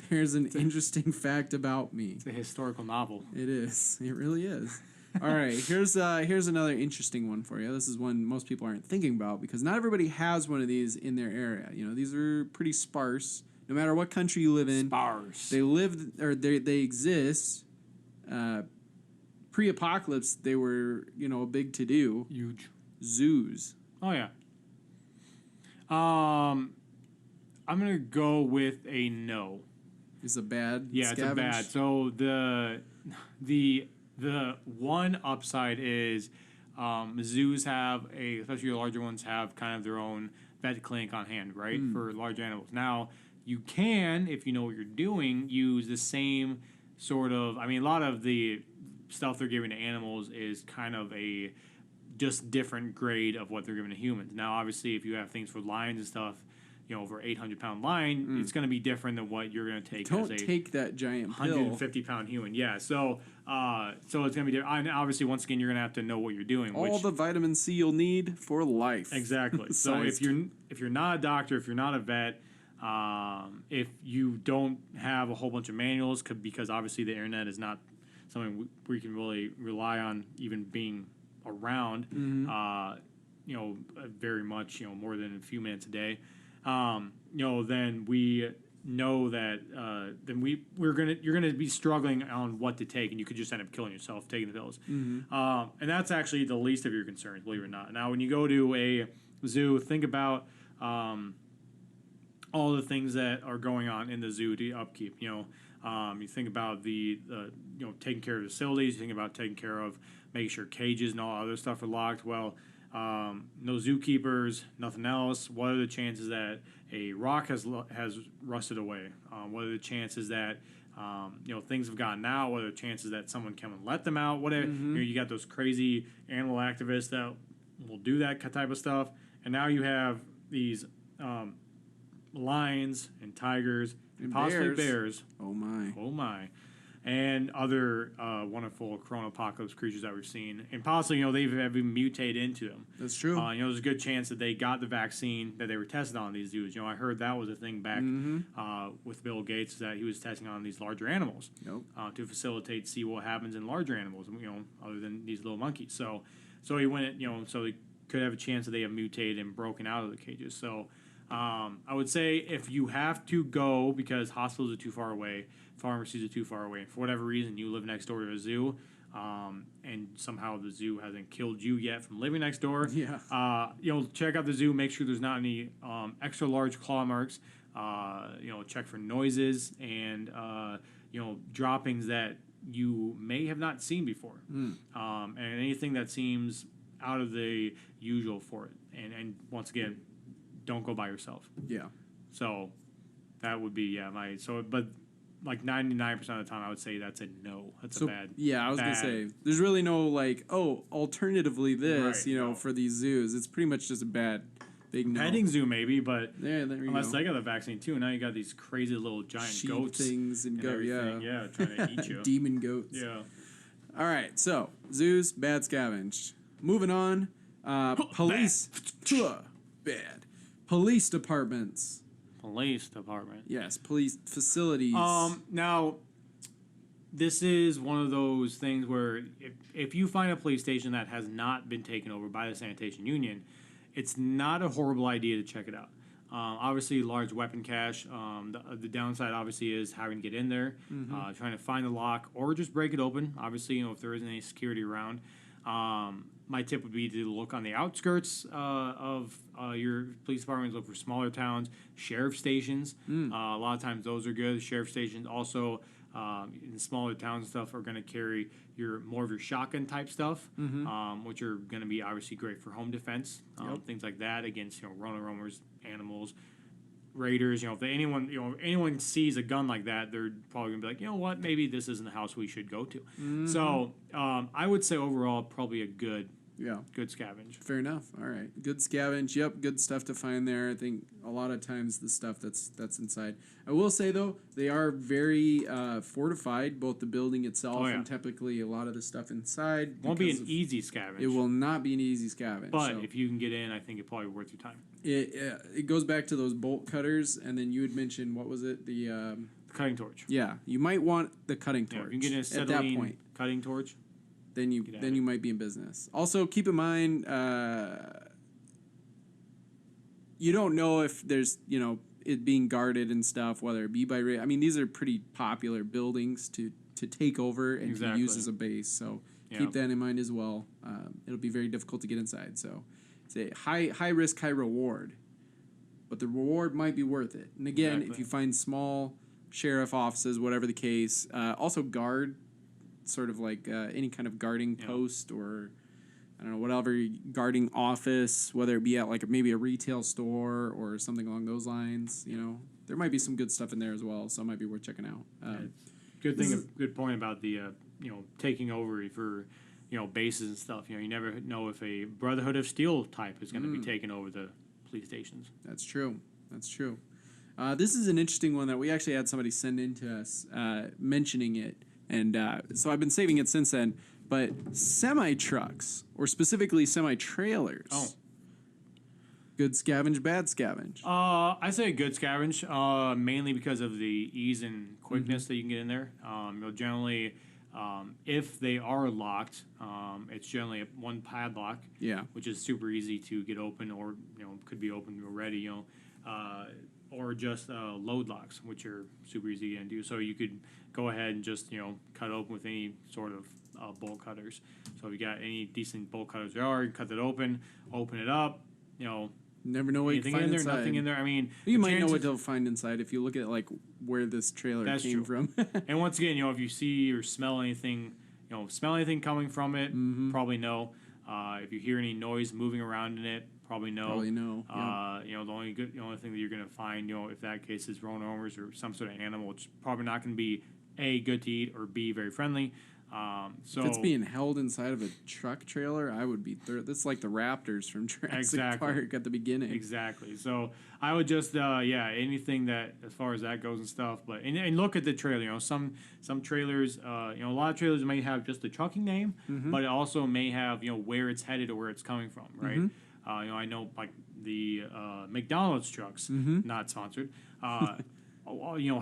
There's an interesting fact about me. It's a historical novel. It is. It really is. All right, here's another interesting one for you. This is one most people aren't thinking about because not everybody has one of these in their area. You know, these are pretty sparse. No matter what country you live in, Sparse. They exist. Pre-apocalypse, they were a big to do. Huge. Zoos. Oh yeah. I'm gonna go with a no. It's a bad. Yeah, scavenge? it's a bad. So the one upside is zoos have especially the larger ones have kind of their own vet clinic on hand, right, for large animals. Now you can, if you know what you're doing, use the same sort of. I mean, a lot of the stuff they're giving to animals is kind of a just different grade of what they're giving to humans. Now, obviously, if you have things for lions and stuff, over 800-pound lion, it's going to be different than what you're going to take. Don't as a take that giant 150-pound human. Yeah, so it's going to be different. Obviously, once again, you're going to have to know what you're doing. All the vitamin C you'll need for life. Exactly. So if you're not a doctor, if you're not a vet, if you don't have a whole bunch of manuals, because obviously the internet is not something we can really rely on, even being around. Very much. More than a few minutes a day. Then we know that you're gonna be struggling on what to take, and you could just end up killing yourself taking the pills. And that's actually the least of your concerns, believe it or not. Now, when you go to a zoo, think about all the things that are going on in the zoo to upkeep. You think about the taking care of the facilities. You think about taking care of making sure cages and all other stuff are locked. Well. No zookeepers, nothing else. What are the chances that a rock has rusted away? What are the chances that things have gotten out? What are the chances that someone come and let them out? Whatever. You got those crazy animal activists that will do that type of stuff, and now you have these lions and tigers and possibly bears. Oh my. And other wonderful Coronapocalypse creatures that we've seen. And possibly, they've even mutated into them. That's true. There's a good chance that they got the vaccine that they were tested on these dudes. I heard that was a thing back with Bill Gates, that he was testing on these larger animals to facilitate, see what happens in larger animals, other than these little monkeys. So he went, so they could have a chance that they have mutated and broken out of the cages. So I would say if you have to go because hospitals are too far away, pharmacies are too far away, and for whatever reason you live next door to a zoo, and somehow the zoo hasn't killed you yet from living next door, check out the zoo, make sure there's not any extra large claw marks, check for noises and droppings that you may have not seen before, and anything that seems out of the usual for it, and once again, don't go by yourself. Yeah. So that would be but like 99% of the time I would say that's a no. That's a bad. Yeah, I was gonna say there's really no alternatively this, right, for these zoos. It's pretty much just a big no. Petting zoo maybe, but there you unless go. they got the vaccine too, now you got these crazy little giant sheep goats things and everything. Yeah, trying to eat you. Demon goats. Yeah. All right, so zoos, bad scavenge. Moving on, police, bad. Police departments. Police department. Yes, police facilities. Now, this is one of those things where if you find a police station that has not been taken over by the sanitation union, it's not a horrible idea to check it out. Obviously, large weapon cache. The downside, obviously, is having to get in there, trying to find the lock, or just break it open. Obviously, if there isn't any security around. My tip would be to look on the outskirts of your police departments, look for smaller towns, sheriff stations. A lot of times those are good. Sheriff stations also in smaller towns and stuff are going to carry more of your shotgun type stuff, which are going to be obviously great for home defense, things like that against roamers, animals, raiders. If anyone sees a gun like that, they're probably gonna be like, you know what, maybe this isn't the house we should go to. So I would say overall probably a good Yeah. good scavenge. Fair enough. All right. Good scavenge. Yep. Good stuff to find there. I think a lot of times the stuff that's inside. I will say though, they are very fortified, both the building itself and typically a lot of the stuff inside. Won't be an easy scavenge. It will not be an easy scavenge. But if you can get in, I think it's probably worth your time. It goes back to those bolt cutters, and then you had mentioned, what was it? The cutting torch. Yeah. You might want the cutting torch. If you can get an acetylene cutting torch, then you might be in business. Also, keep in mind, you don't know if there's, it being guarded and stuff, whether it be by... I mean, these are pretty popular buildings to take over and to use as a base, so keep that in mind as well. It'll be very difficult to get inside, so it's a high risk, high reward, but the reward might be worth it. And again, if you find small sheriff offices, whatever the case, also guard sort of like any kind of guarding post, or I don't know, whatever guarding office, whether it be at like maybe a retail store or something along those lines. There might be some good stuff in there as well, so it might be worth checking out. Good point about the taking over for bases and stuff. You never know if a Brotherhood of Steel type is going to be taking over the police stations. That's true. This is an interesting one that we actually had somebody send in to us mentioning it. And so I've been saving it since then. But semi-trucks, or specifically semi-trailers. Oh. Good scavenge, bad scavenge? I say good scavenge, mainly because of the ease and quickness that you can get in there. You'll generally, if they are locked, it's generally one padlock, which is super easy to get open, or could be open already, or just load locks, which are super easy to do. So you could go ahead and just cut open with any sort of bolt cutters. So if you got any decent bolt cutters there are, you cut it open it up. Never know what you can find inside. Nothing in there. I mean, you might know what they'll find inside if you look at like where this trailer came from. And once again, if you see or smell anything, coming from it, probably know. If you hear any noise moving around in it, probably know. The only thing that you're gonna find, if that case is roamers or some sort of animal, it's probably not gonna be A, good to eat, or B, very friendly. So if it's being held inside of a truck trailer, I would be that's like the raptors from Jurassic Park at the beginning. Exactly. So I would just anything that, as far as that goes and stuff, but and look at the trailer. Some trailers, a lot of trailers may have just the trucking name, but it also may have where it's headed or where it's coming from, right? I know like the McDonald's trucks, not sponsored.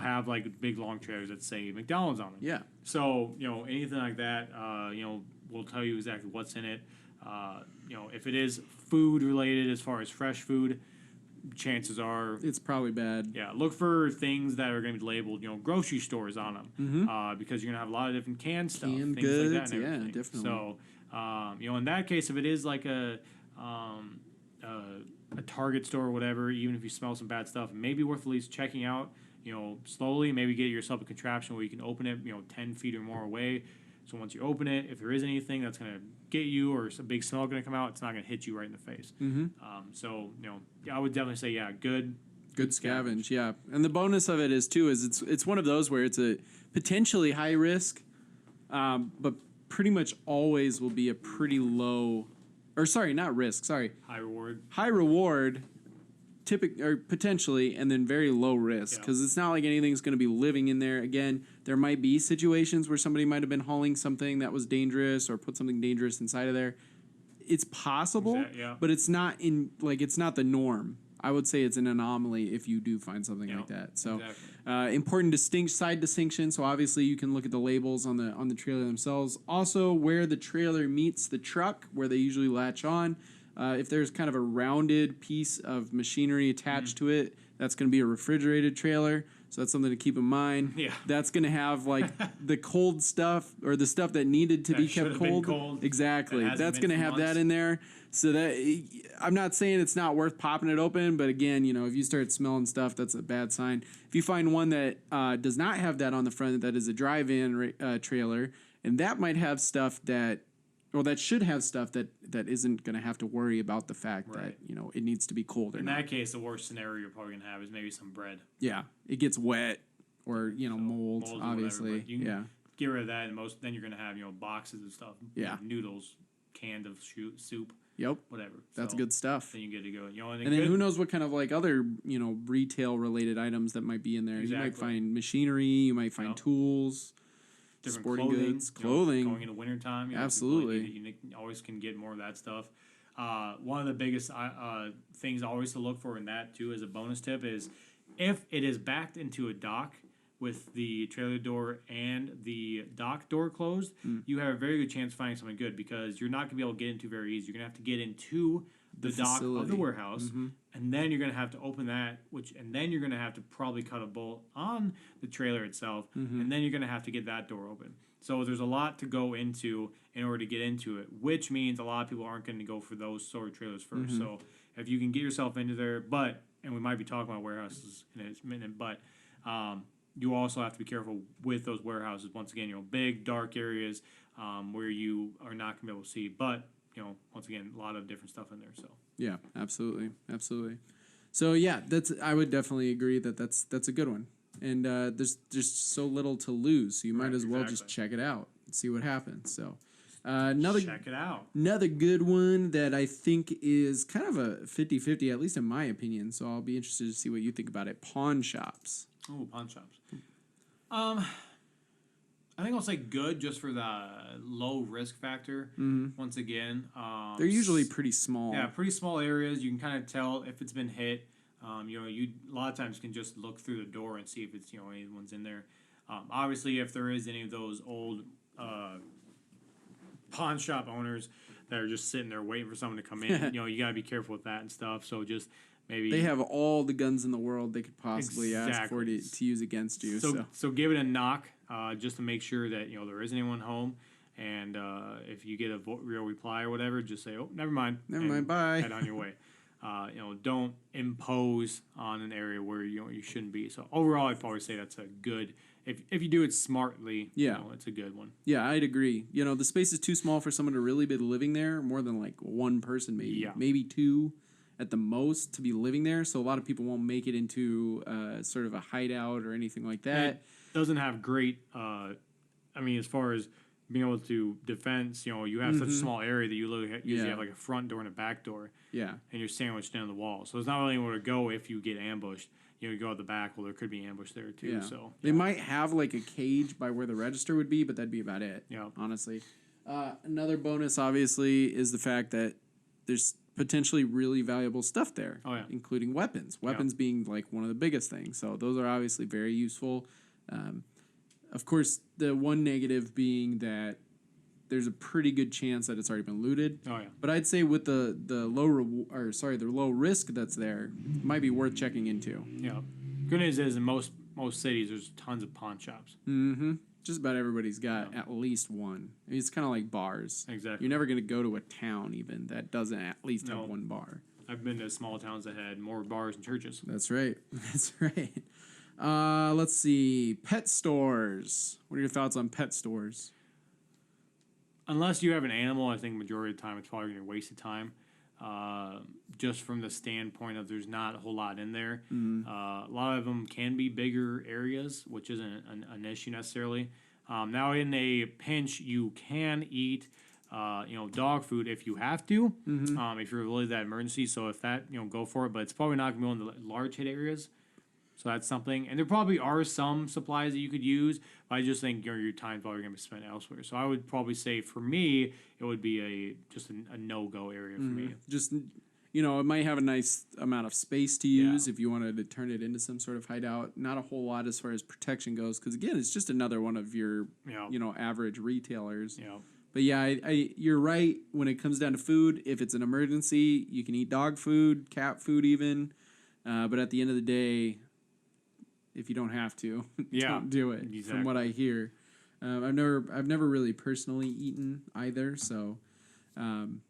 Have like big long trailers that say McDonald's on them. Yeah. So anything like that, will tell you exactly what's in it. If it is food related, as far as fresh food, chances are it's probably bad. Yeah. Look for things that are going to be labeled, grocery stores on them, because you're gonna have a lot of different canned stuff, things goods, like that. And yeah, definitely. So, in that case, if it is like a Target store or whatever, even if you smell some bad stuff, maybe worth at least checking out. Slowly, maybe get yourself a contraption where you can open it, 10 feet or more away. So once you open it, if there is anything that's going to get you or a big smell going to come out, it's not going to hit you right in the face. I would definitely say, good scavenge, yeah. And the bonus of it is it's one of those where it's a potentially high risk, but pretty much always will be a pretty low, high reward. Or potentially, and then very low risk, because it's not like anything's going to be living in there. Again, there might be situations where somebody might have been hauling something that was dangerous or put something dangerous inside of there. It's possible, but it's not it's not the norm. I would say it's an anomaly if you do find something like that. So, important side distinction. So obviously, you can look at the labels on the trailer themselves. Also, where the trailer meets the truck, where they usually latch on. If there's kind of a rounded piece of machinery attached to it, that's going to be a refrigerated trailer. So that's something to keep in mind. Yeah. That's going to have like the cold stuff or the stuff that needed to be kept cold. Exactly. That's going to have that in there. So that I'm not saying it's not worth popping it open, but again, if you start smelling stuff, that's a bad sign. If you find one that does not have that on the front, that is a drive-in trailer, and that might have stuff that should have stuff that isn't going to have to worry about the fact that, it needs to be cold or not. In that case, the worst scenario you're probably going to have is maybe some bread. Yeah. It gets wet or, mold, obviously. Whatever, you can get rid of that, and then you're going to have, boxes of stuff. Yeah. Noodles, canned of soup. Yep. Whatever. That's So good stuff. then you get to go. And then who knows what kind of like other, retail related items that might be in there. Exactly. You might find machinery, you might find tools, different sporting clothing, goods, clothing. Going into wintertime. Absolutely. You always can get more of that stuff. One of the biggest things always to look for in that, too, as a bonus tip is if it is backed into a dock with the trailer door and the dock door closed, you have a very good chance of finding something good because you're not going to be able to get into very easy. You're going to have to get into the dock of the warehouse, and then you're going to have to open that, and then you're going to have to probably cut a bolt on the trailer itself, and then you're going to have to get that door open. So there's a lot to go into in order to get into it, which means a lot of people aren't going to go for those sort of trailers first. So if you can get yourself into there, and we might be talking about warehouses in a minute, but you also have to be careful with those warehouses. Once again, big, dark areas where you are not going to be able to see. But, once again, a lot of different stuff in there. So yeah, absolutely. So, yeah, I would definitely agree that's a good one. And there's just so little to lose, so you might as well just check it out and see what happens. So check it out. Another good one that I think is kind of a 50-50, at least in my opinion. So I'll be interested to see what you think about it. Pawn shops. Oh, pawn shops. I think I'll say good just for the low risk factor. Once again, they're usually pretty small. Yeah, pretty small areas. You can kind of tell if it's been hit. You a lot of times can just look through the door and see if it's anyone's in there. Obviously, if there is any of those old pawn shop owners that are just sitting there waiting for someone to come in, you got to be careful with that and stuff. So just maybe they have all the guns in the world they could possibly ask for to use against you. So give it a knock just to make sure that there is anyone home. And if you get a real reply or whatever, just say, "Oh, never mind, bye." Head on your way. Don't impose on an area where you shouldn't be. So overall, I'd probably say that's a good. If you do it smartly, it's a good one. Yeah, I'd agree. The space is too small for someone to really be living there. More than like one person, maybe two, at the most, to be living there. So a lot of people won't make it into sort of a hideout or anything like that. It doesn't have great. As far as being able to defense, you have such a small area that you usually have like a front door and a back door. Yeah. And you're sandwiched in on the wall. So it's not really anywhere to go if you get ambushed. You go at the back, well, there could be ambush there too. Yeah. So they might have like a cage by where the register would be, but that'd be about it. Yeah. Honestly. Another bonus, obviously, is the fact that there's potentially really valuable stuff there. Oh, yeah. Including weapons. Weapons being like one of the biggest things. So those are obviously very useful. Of course, the one negative being that there's a pretty good chance that it's already been looted. Oh yeah. But I'd say with the low risk that's there, it might be worth checking into. Yeah. Good news is in most cities there's tons of pawn shops. Just about everybody's got at least one. It's kind of like bars. Exactly. You're never going to go to a town even that doesn't at least have one bar. I've been to small towns that had more bars and churches. That's right. That's right. Let's see. Pet stores. What are your thoughts on pet stores? Unless you have an animal, I think majority of the time it's probably going to be a waste of time. Just from the standpoint of there's not a whole lot in there. A lot of them can be bigger areas, which isn't an issue necessarily. Now, in a pinch, you can eat, dog food if you have to, if you're really that emergency. So if that, go for it. But it's probably not going to be one of the large hit areas. So that's something. And there probably are some supplies that you could use, but I just think your time's probably going to be spent elsewhere. So I would probably say for me, it would be just a no-go area for me. Just, it might have a nice amount of space to use if you wanted to turn it into some sort of hideout. Not a whole lot as far as protection goes, because, again, it's just another one of your, average retailers. Yeah. But, yeah, you're right. When it comes down to food, if it's an emergency, you can eat dog food, cat food even. But at the end of the day, if you don't have to, don't do it. Exactly. From what I hear, I've never really personally eaten either. So,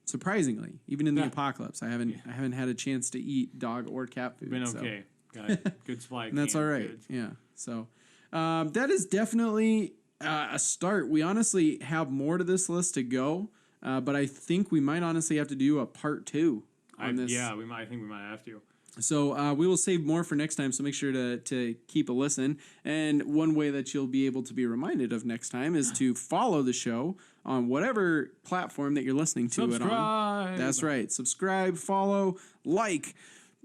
surprisingly, even in the apocalypse, I haven't had a chance to eat dog or cat food. Been okay. Got good supply. And that's all right. Goods. Yeah. So, that is definitely a start. We honestly have more to this list to go, but I think we might honestly have to do a part 2 on this. Yeah, I think we might have to. So we will save more for next time, so make sure to keep a listen. And one way that you'll be able to be reminded of next time is to follow the show on whatever platform that you're listening to it on. That's right. Subscribe, follow, like,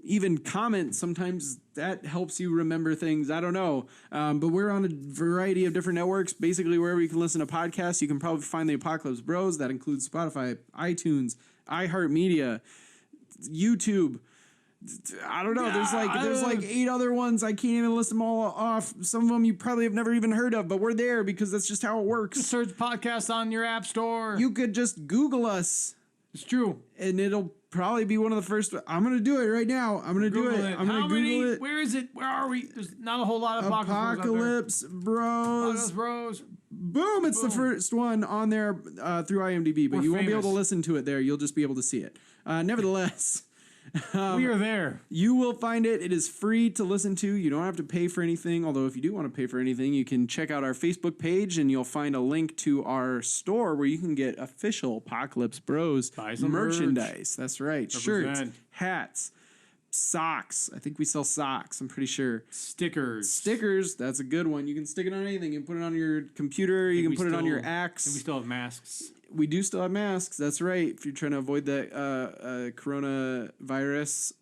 even comment. Sometimes that helps you remember things. I don't know. But we're on a variety of different networks. Basically, wherever you can listen to podcasts, you can probably find the Apocalypse Bros. That includes Spotify, iTunes, iHeartMedia, YouTube. I don't know. There's like 8 other ones. I can't even list them all off. Some of them you probably have never even heard of, but we're there because that's just how it works. Just search podcast on your app store. You could just Google us. It's true. And it'll probably be one of the first. I'm going to do it right now. I'm going to do it. I'm going to Google it. Where is it? Where are we? There's not a whole lot of Apocalypse Bros. Apocalypse Bros. Boom. It's the first one on there through IMDb, but you won't be able to listen to it there. You'll just be able to see it. Nevertheless... we are there. You will find it. It is free to listen to. You don't have to pay for anything. Although if you do want to pay for anything, you can check out our Facebook page and you'll find a link to our store where you can get official Apocalypse Bros merchandise. That's right. Shirts, hats, socks. I think we sell socks. I'm pretty sure. Stickers. That's a good one. You can stick it on anything. You can put it on your computer. You can put it on your axe. And we still have masks. We do still have masks. That's right. If you're trying to avoid the coronavirus,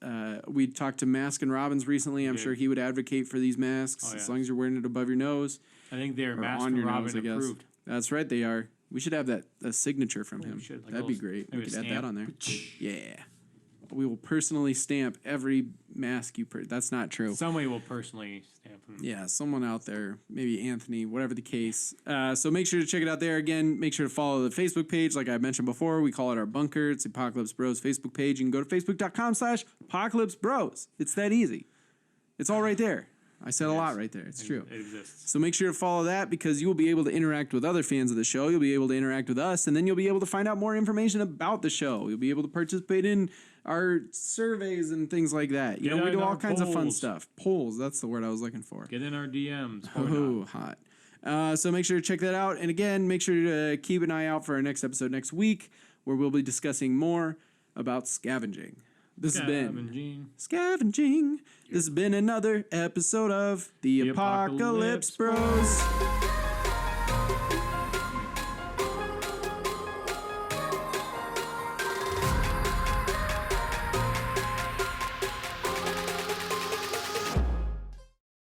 we talked to Mask and Robbins recently. I'm sure he would advocate for these masks as long as you're wearing it above your nose. I think they're Mask and Robbins approved. That's right. They are. We should have a signature from him. That'd be great. We could add that on there. Yeah. We will personally stamp every mask you That's not true. Somebody will personally stamp them. Yeah, someone out there, maybe Anthony, whatever the case. So make sure to check it out there. Again, make sure to follow the Facebook page. Like I mentioned before, we call it our bunker. It's the Apocalypse Bros Facebook page. You can go to facebook.com/Apocalypse Bros. It's that easy. It's all right there. I said a lot right there. It's true. It exists. So make sure to follow that because you will be able to interact with other fans of the show. You'll be able to interact with us, and then you'll be able to find out more information about the show. You'll be able to participate in our surveys and things like that. You know, we do all kinds of fun stuff. Polls, that's the word I was looking for. Get in our DMs. Oh, hot. So make sure to check that out. And again, make sure to keep an eye out for our next episode next week where we'll be discussing more about scavenging. This has been Scavenging. This has been another episode of the Apocalypse Bros.